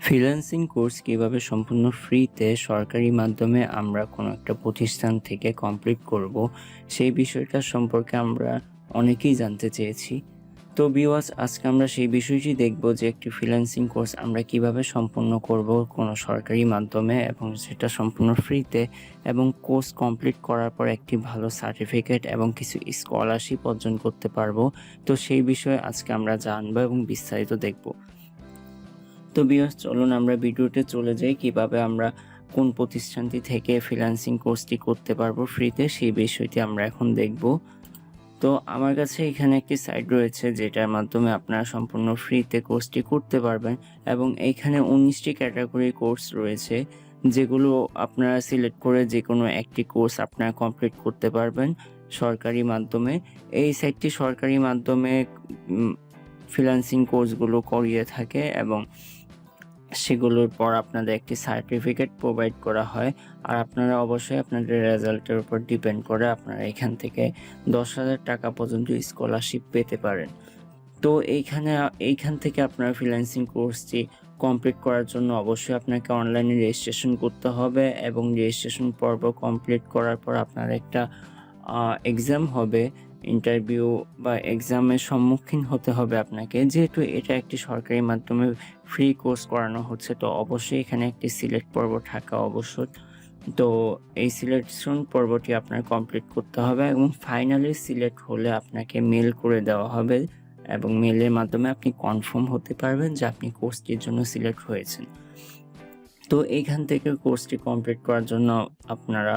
Freelancing course কিভাবে সম্পূর্ণ ফ্রিতে সরকারি মাধ্যমে আমরা কোনো একটা প্রতিষ্ঠান থেকে কমপ্লিট করব, সেই বিষয়টা সম্পর্কে আমরা অনেকেই জানতে চেয়েছি। তো ভিউয়ার্স, আজকে আমরা সেই বিষয়টি দেখব যে একটি ফ্রিল্যান্সিং কোর্স আমরা কিভাবে সম্পন্ন করব কোনো সরকারি মাধ্যমে এবং সেটা সম্পূর্ণ ফ্রিতে, এবং কোর্স কমপ্লিট করার পর একটি ভালো সার্টিফিকেট এবং কিছু স্কলারশিপ অর্জন করতে পারবো। তো সেই বিষয়ে আজকে আমরা জানবো এবং বিস্তারিত দেখব। তো ভিউয়ার্স, চলুন আমরা ভিডিওতে চলে যাই কিভাবে আমরা কোন প্রতিষ্ঠানটি থেকে ফ্রিল্যান্সিং কোর্সটি করতে পারবো ফ্রিতে, সেই বিষয়টি আমরা এখন দেখব। তো আমার কাছে এখানে একটি সাইট রয়েছে যেটার মাধ্যমে আপনারা সম্পূর্ণ ফ্রিতে কোর্সটি করতে পারবেন, এবং এইখানে 19টি ক্যাটাগরি কোর্স রয়েছে যেগুলো আপনারা সিলেক্ট করে যে কোনো একটি কোর্স আপনারা কমপ্লিট করতে পারবেন সরকারি মাধ্যমে। এই সাইটটি সরকারি মাধ্যমে ফ্রিল্যান্সিং কোর্সগুলো করিয়ে থাকে এবং সেগুলোর পর আপনাদের একটি সার্টিফিকেট প্রোভাইড করা হয়। আর আপনারা অবশ্যই আপনাদের রেজাল্টের উপর ডিপেন্ড করে আপনারা এখান থেকে 10,000 টাকা পর্যন্ত স্কলারশিপ পেতে পারেন। তো এইখান থেকে আপনারা ফ্রিল্যান্সিং কোর্সটি কমপ্লিট করার জন্য অবশ্যই আপনাকে অনলাইনে রেজিস্ট্রেশন করতে হবে, এবং রেজিস্ট্রেশন পর্ব কমপ্লিট করার পর আপনার একটা এক্সাম হবে, ইন্টারভিউ বা এক্সামের সম্মুখীন হতে হবে আপনাকে। যেহেতু এটা একটি সরকারি মাধ্যমে ফ্রি কোর্স করানো হচ্ছে, তো অবশ্যই এখানে একটি সিলেক্ট পর্ব থাকা আবশ্যক। তো এই সিলেকশন পর্বটি আপনার কমপ্লিট করতে হবে, এবং ফাইনালি সিলেক্ট হলে আপনাকে মেল করে দেওয়া হবে, এবং মেলের মাধ্যমে আপনি কনফার্ম হতে পারবেন যে আপনি কোর্সটির জন্য সিলেক্ট হয়েছেন। তো এইখান থেকে কোর্সটি কমপ্লিট করার জন্য আপনারা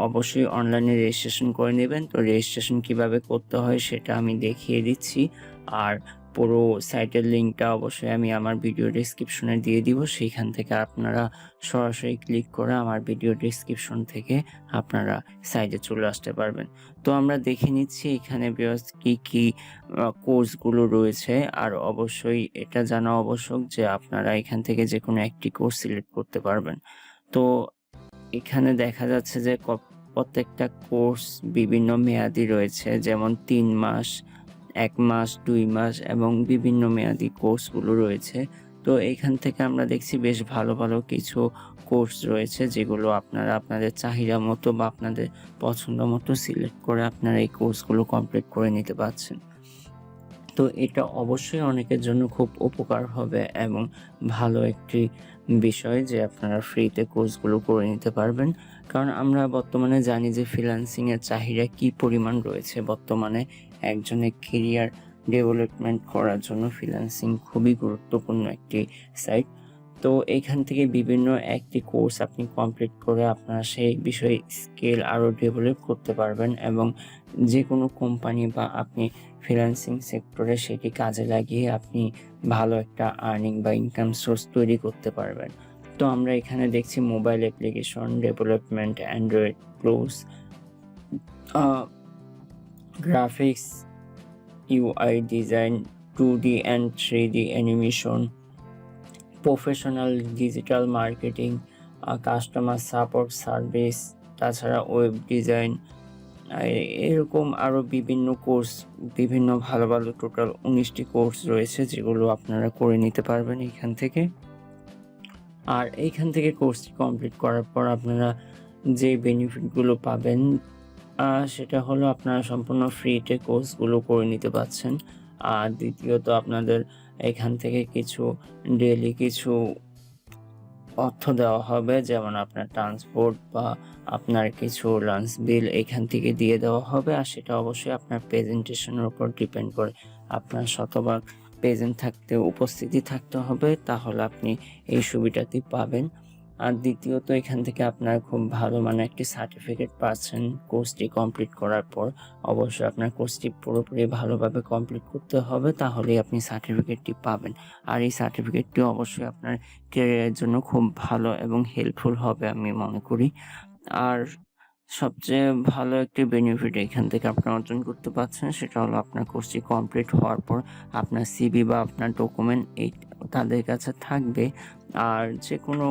অবশ্যই অনলাইনে রেজিস্ট্রেশন করে নেবেন। তো রেজিস্ট্রেশন কিভাবে করতে হয় সেটা আমি দেখিয়ে দিচ্ছি, আর পুরো সাইটের লিঙ্কটা অবশ্যই আমি আমার ভিডিও ডেসক্রিপশনে দিয়ে দিব। সেইখান থেকে আপনারা সরাসরি ক্লিক করে আমার ভিডিও ডেসক্রিপশন থেকে আপনারা সাইটে চলে আসতে পারবেন। তো আমরা দেখে নিচ্ছি এখানে কি কোর্সগুলো রয়েছে, আর অবশ্যই এটা জানা আবশ্যক যে আপনারা এখান থেকে যে কোনো একটি কোর্স সিলেক্ট করতে পারবেন। তো এখানে দেখা যাচ্ছে যে প্রত্যেকটা কোর্স বিভিন্ন মেয়াদি রয়েছে, যেমন 3 মাস, 1 মাস, 2 মাস এবং বিভিন্ন মেয়াদি কোর্সগুলো রয়েছে। তো এইখান থেকে আমরা দেখছি বেশ ভালো ভালো কিছু কোর্স রয়েছে যেগুলো আপনারা আপনাদের চাহিদা মতো বা আপনাদের পছন্দ মতো সিলেক্ট করে আপনারা এই কোর্সগুলো কমপ্লিট করে নিতে পারছেন। তো এটা অবশ্যই অনেকের জন্য খুব উপকার হবে এবং ভালো একটি বিষয় যে আপনারা ফ্রিতে কোর্সগুলো করে নিতে পারবেন। কারণ আমরা বর্তমানে জানি যে ফ্রিল্যান্সিংয়ের চাহিদা কী পরিমাণ রয়েছে। বর্তমানে একজনের কেরিয়ার ডেভেলপমেন্ট করার জন্য ফ্রিল্যান্সিং খুবই গুরুত্বপূর্ণ একটি সাইট। তো এইখান থেকে বিভিন্ন একটি কোর্স আপনি কমপ্লিট করে আপনারা সেই বিষয়ে স্কিল আরও ডেভেলপ করতে পারবেন, এবং যে কোনো কোম্পানি বা আপনি ফ্রিল্যান্সিং সেক্টরে সেটি কাজে লাগিয়ে আপনি ভালো একটা আর্নিং বা ইনকাম সোর্স তৈরি করতে পারবেন। তো আমরা এখানে দেখছি mobile application development, android close, graphics, UI design, 2D and 3D animation, professional digital marketing, customer support service, তাছাড়া ওয়েব ডিজাইন, এরকম আরও বিভিন্ন কোর্স, বিভিন্ন ভালো ভালো টোটাল 19টি কোর্স রয়েছে যেগুলো আপনারা করে নিতে পারবেন এইখান থেকে। আর এইখান থেকে কোর্সটি কমপ্লিট করার পর আপনারা যে বেনিফিটগুলো পাবেন সেটা হলো আপনারা সম্পূর্ণ ফ্রিতে কোর্সগুলো করে নিতে পারছেন। আর দ্বিতীয়ত আপনাদের এখান থেকে কিছু ডেইলি কিছু অর্থ দেওয়া হবে, যেমন আপনার ট্রান্সপোর্ট বা আপনার কিছু লাঞ্চ বিল এখান থেকে দিয়ে দেওয়া হবে। আর সেটা অবশ্যই আপনার প্রেজেন্টেশনের উপর ডিপেন্ড করে। আপনার শতভাগ উপস্থিতি থাকতে হবে, তাহলে আপনি এই সুবিধাটি পাবেন। আর দ্বিতীয়ত এখান থেকে আপনারা খুব ভালো মানে একটি সার্টিফিকেট পাচ্ছেন কোর্সটি কমপ্লিট করার পর। অবশ্যই আপনার কোর্সটি পুরোপুরি ভালোভাবে কমপ্লিট করতে হবে, তাহলেই আপনি সার্টিফিকেটটি পাবেন। আর এই সার্টিফিকেটটি অবশ্যই আপনার ক্যারিয়ারের জন্য খুব ভালো এবং হেল্পফুল হবে আমি মনে করি। আর সবচেয়ে ভালো একটি বেনিফিট এখান থেকে আপনারা অর্জন করতে পারছেন, সেটা হলো আপনার কোর্সটি কমপ্লিট হওয়ার পর আপনার সিভি বা আপনার ডকুমেন্ট তাদের কাছে থাকবে। আর যে কোনো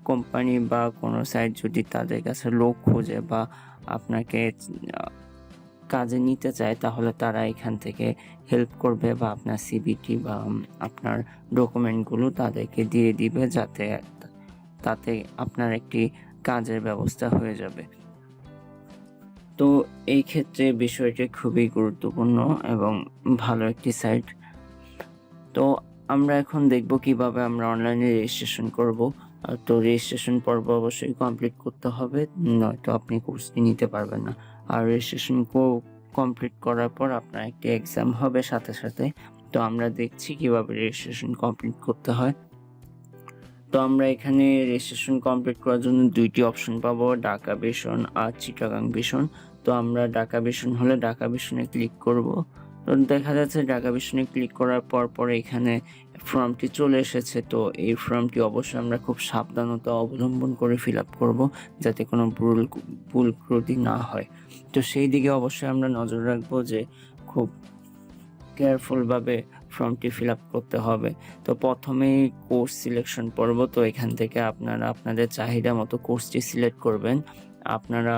কোম্পানি বা কোনো সাইট যদি তাদের কাছে লোক খোঁজে বা আপনাকে কাজে নিতে চায় তাহলে তারা এখান থেকে হেল্প করবে বা আপনার সিভিটি বা আপনার ডকুমেন্টগুলো তাদেরকে দিয়ে দিবে, যাতে তাতে আপনার একটি কাজের ব্যবস্থা হয়ে যাবে। তো এই ক্ষেত্রে বিষয়টি খুবই গুরুত্বপূর্ণ এবং ভালো একটি সাইট। তো আমরা এখন দেখব কিভাবে আমরা অনলাইনে রেজিস্ট্রেশন করব। তো রেজিস্ট্রেশন পর্ব অবশ্যই কমপ্লিট করতে হবে, নয়তো আপনি কোর্সটি নিতে পারবেন না। আর রেজিস্ট্রেশন কমপ্লিট করার পর আপনার একটি এক্সাম হবে সাথে সাথে। তো আমরা দেখছি কিভাবে রেজিস্ট্রেশন কমপ্লিট করতে হয়। তো আমরা এখানে রেজিস্ট্রেশন কমপ্লিট করার জন্য 2টি অপশন পাবো, ঢাকা ভিশন আর চিটাগাং ভিশন। তো আমরা ঢাকা ভিশন হলে ঢাকা ভিশনে ক্লিক করব। তো দেখা যাচ্ছে ঢাকা ভিশনে ক্লিক করার পর এখানে ফর্মটি চলে এসেছে। তো এই ফর্মটি অবশ্যই আমরা খুব সাবধানতা অবলম্বন করে ফিল আপ করবো, যাতে কোনো ভুল ত্রুটি না হয়। তো সেই দিকে অবশ্যই আমরা নজর রাখবো যে খুব কেয়ারফুলভাবে ফর্মটি ফিল আপ করতে হবে। তো প্রথমেই কোর্স সিলেকশন পর্ব। তো এখান থেকে আপনারা আপনাদের চাহিদা মতো কোর্সটি সিলেক্ট করবেন। আপনারা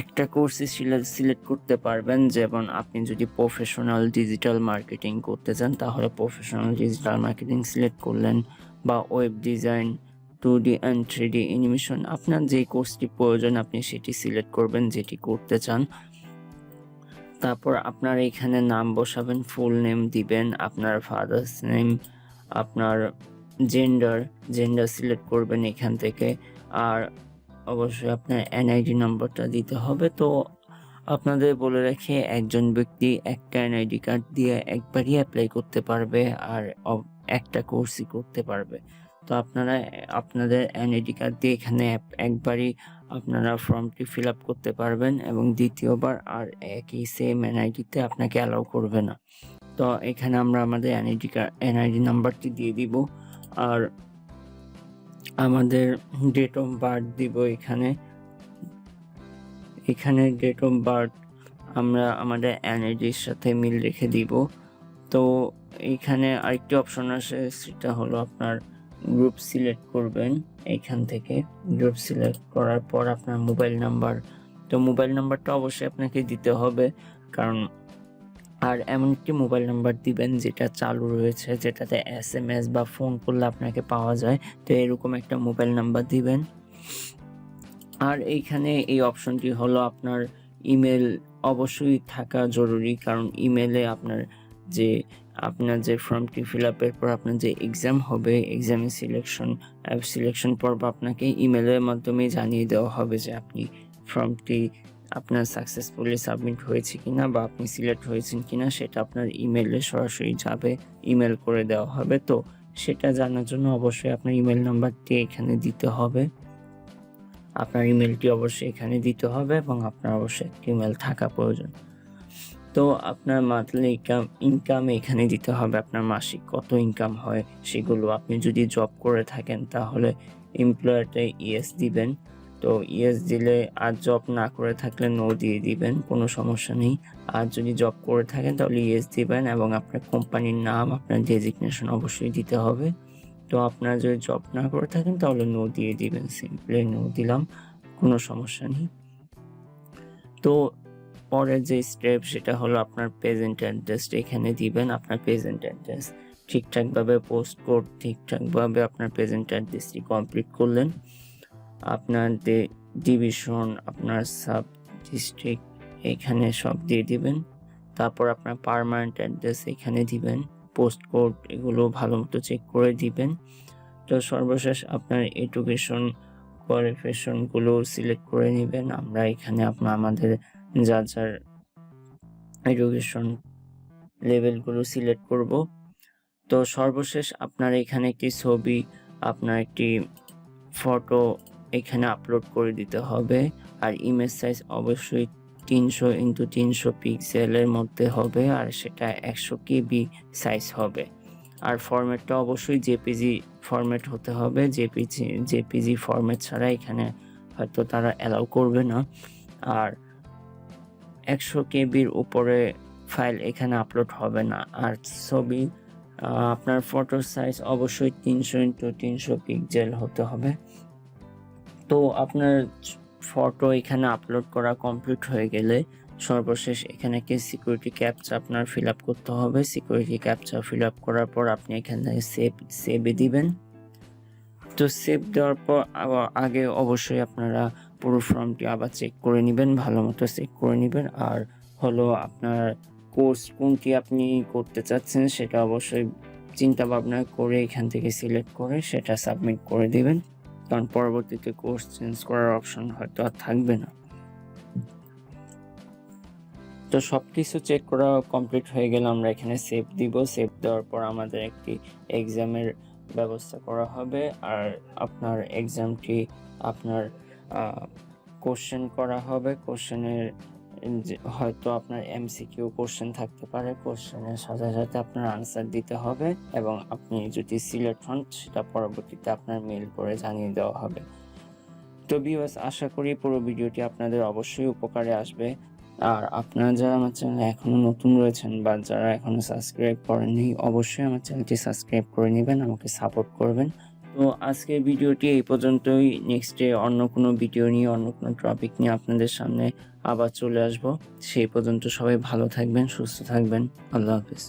একটা কোর্সই সিলেক্ট করতে পারবেন, যেমন আপনি যদি প্রফেশনাল ডিজিটাল মার্কেটিং করতে চান তাহলে প্রফেশনাল ডিজিটাল মার্কেটিং সিলেক্ট করলেন, বা web design, 2D and 3D animation, আপনার যে কোর্সটি প্রয়োজন আপনি সেটি সিলেক্ট করবেন যেটি করতে চান। তারপর আপনার এখানে নাম বসাবেন, ফুল নেম দিবেন, আপনার ফাদার্স নেম, আপনার জেন্ডার সিলেক্ট করবেন এখান থেকে, আর অবশ্যই আপনার এনআইডি নাম্বারটা দিতে হবে। তো আপনাদের বলে রাখি, একজন ব্যক্তি একটা এনআইডি কার্ড দিয়ে একবারই অ্যাপ্লাই করতে পারবে আর একটা কোর্সই করতে পারবে। তো আপনারা আপনাদের এনআইডি কার্ড দিয়ে এখানে একবারই আপনারা ফর্মটি ফিল আপ করতে পারবেন, এবং দ্বিতীয়বার আর একই সেম এনআইডিতে আপনাকে অ্যালাউ করবে না। তো এখানে আমরা আমাদের এনআইডি নাম্বারটি দিয়ে দিব, আর আমাদের ডেট অফ বার্থ দিব। এখানে ডেট অফ বার্থ আমরা আমাদের এনআইডির সাথে মিল রেখে দিব। তো এইখানে আরেকটি অপশন আছে, সেটা হলো আপনার গ্রুপ সিলেক্ট করবেন। এইখান থেকে গ্রুপ সিলেক্ট করার পর আপনার মোবাইল নাম্বার, তো মোবাইল নাম্বারটা অবশ্যই আপনাকে দিতে হবে, কারণ আর এমন একটি মোবাইল নাম্বার দিবেন যেটা চালু রয়েছে, যেটাতে SMS বা ফোন করলে আপনাকে পাওয়া যায়। তো এরকম একটা মোবাইল নাম্বার দিবেন। আর এইখানে এই অপশনটি হলো আপনার ইমেল অবশ্যই থাকা জরুরি, কারণ ইমেলে আপনার যে ফর্মটি ফিল আপের পর আপনার যে এক্সাম হবে, এক্সামের সিলেকশন পর্ব আপনাকে ইমেলের মাধ্যমে জানিয়ে দেওয়া হবে যে আপনি ফর্মটি আপনার সাকসেসফুলি সাবমিট হয়েছে কিনা বা আপনি সিলেক্ট হয়েছেন কিনা, সেটা আপনার ইমেলে সরাসরি যাবে, ইমেল করে দেওয়া হবে। তো সেটা জানার জন্য অবশ্যই আপনার ইমেল নাম্বারটি এখানে দিতে হবে, আপনার ইমেলটি অবশ্যই এখানে দিতে হবে, এবং আপনার অবশ্যই একটি ইমেল থাকা প্রয়োজন। তো আপনার মান্থলি ইনকাম এখানে দিতে হবে, আপনার মাসিক কত ইনকাম হয় সেগুলো। আপনি যদি জব করে থাকেন তাহলে এমপ্লয়ারটা ইয়েস দিবেন। তো ইয়েস দিলে, আর জব না করে থাকলে নো দিয়ে দিবেন, কোনো সমস্যা নেই। আর যদি জব করে থাকেন তাহলে ইয়েস দিবেন, এবং আপনার কোম্পানির নাম, আপনার ডেজিগনেশন অবশ্যই দিতে হবে। তো আপনারা যদি জব না করে থাকেন তাহলে নো দিয়ে দিবেন, সিম্পলি নো দিলাম, কোনো সমস্যা নেই। তো পরের যে স্টেপ সেটা হলো আপনার প্রেজেন্ট অ্যাড্রেসটা এখানে দিবেন। আপনার প্রেজেন্ট অ্যাড্রেস ঠিকঠাকভাবে পোস্ট কোড ঠিকঠাকভাবে আপনার প্রেজেন্ট অ্যাড্রেসটি কমপ্লিট করলেন। আপনার ডিভিশন, আপনার সাব ডিস্ট্রিক্ট এখানে সব দিয়ে দিবেন। তারপর আপনার পার্মানেন্ট অ্যাড্রেস এখানে দিবেন, পোস্ট কোড এগুলো ভালো মতো চেক করে দিবেন। তো সর্বশেষ আপনার এডুকেশন কোয়ালিফিকেশনগুলো সিলেক্ট করে নেবেন। আমরা এখানে আমাদের যার এডুকেশন লেভেলগুলো সিলেক্ট করব। তো সর্বশেষ আপনার এখানে একটি ছবি, আপনার একটি ফটো এখানে আপলোড করে দিতে হবে, আর ইমেজ সাইজ অবশ্যই 300x300 পিক্সেলের মধ্যে হবে, আর সেটা 100 KB সাইজ হবে। আর ফরম্যাটটা অবশ্যই জেপিজি ফরম্যাট হতে হবে। জেপিজি ফরম্যাট ছাড়া এখানে হয়তো তারা অ্যালাউ করবে না। আর 100 KBর উপরে ফাইল এখানে আপলোড হবে না। আর ছবি, আপনার ফটোর সাইজ অবশ্যই 300x300 পিক্সেল হতে হবে। তো আপনার ফটো এখানে আপলোড করা কমপ্লিট হয়ে গেলে সর্বশেষ এখানে একটি সিকিউরিটি ক্যাপচা আপনার ফিল আপ করতে হবে। সিকিউরিটি ক্যাপচা ফিল আপ করার পর আপনি এখানে সেভে দিবেন। তো সেভ দেওয়ার পর আগে অবশ্যই আপনারা পুরো ফর্মটি আবার চেক করে নেবেন, ভালো মতো চেক করে নেবেন। আর হলো আপনার কোর্স কোনটি আপনি করতে চাচ্ছেন সেটা অবশ্যই চিন্তা ভাবনা করে এখান থেকে সিলেক্ট করে সেটা সাবমিট করে দিবেন, কারণ পরবর্তীতে কোর্স চেঞ্জ করার অপশন হয়তো আর থাকবে না। তো সব কিছু চেক করা কমপ্লিট হয়ে গেলে আমরা এখানে সেভ দিব। সেভ দেওয়ার পর আমাদের একটি এক্সামের ব্যবস্থা করা হবে। আর আপনার এক্সামটি আপনার কোশ্চেন করা হবে। কোশ্চেনের হয়তো আপনার এমসিকিউ কোশ্চেন থাকতে পারে, কোশ্চেনের সাথে সাথে আপনার আনসার দিতে হবে এবং আপনি যদি সিলেক্ট হন সেটা পরবর্তীতে আপনার মেইল করে জানিয়ে দেওয়া হবে। তো ভিউয়ার্স, আশা করি পুরো ভিডিওটি আপনাদের অবশ্যই উপকারে আসবে। আর আপনারা যারা আমার চ্যানেলে এখনও নতুন রয়েছেন বা যারা এখনও সাবস্ক্রাইব করেননি, অবশ্যই আমার চ্যানেলটি সাবস্ক্রাইব করে নেবেন, আমাকে সাপোর্ট করবেন। তো আজকের ভিডিওটি এই পর্যন্তই। নেক্সটে অন্য কোনো ভিডিও নিয়ে, অন্য কোনো টপিক নিয়ে আপনাদের সামনে আবার চলে আসব। সেই পর্যন্ত সবাই ভালো থাকবেন, সুস্থ থাকবেন। আল্লাহ হাফেজ।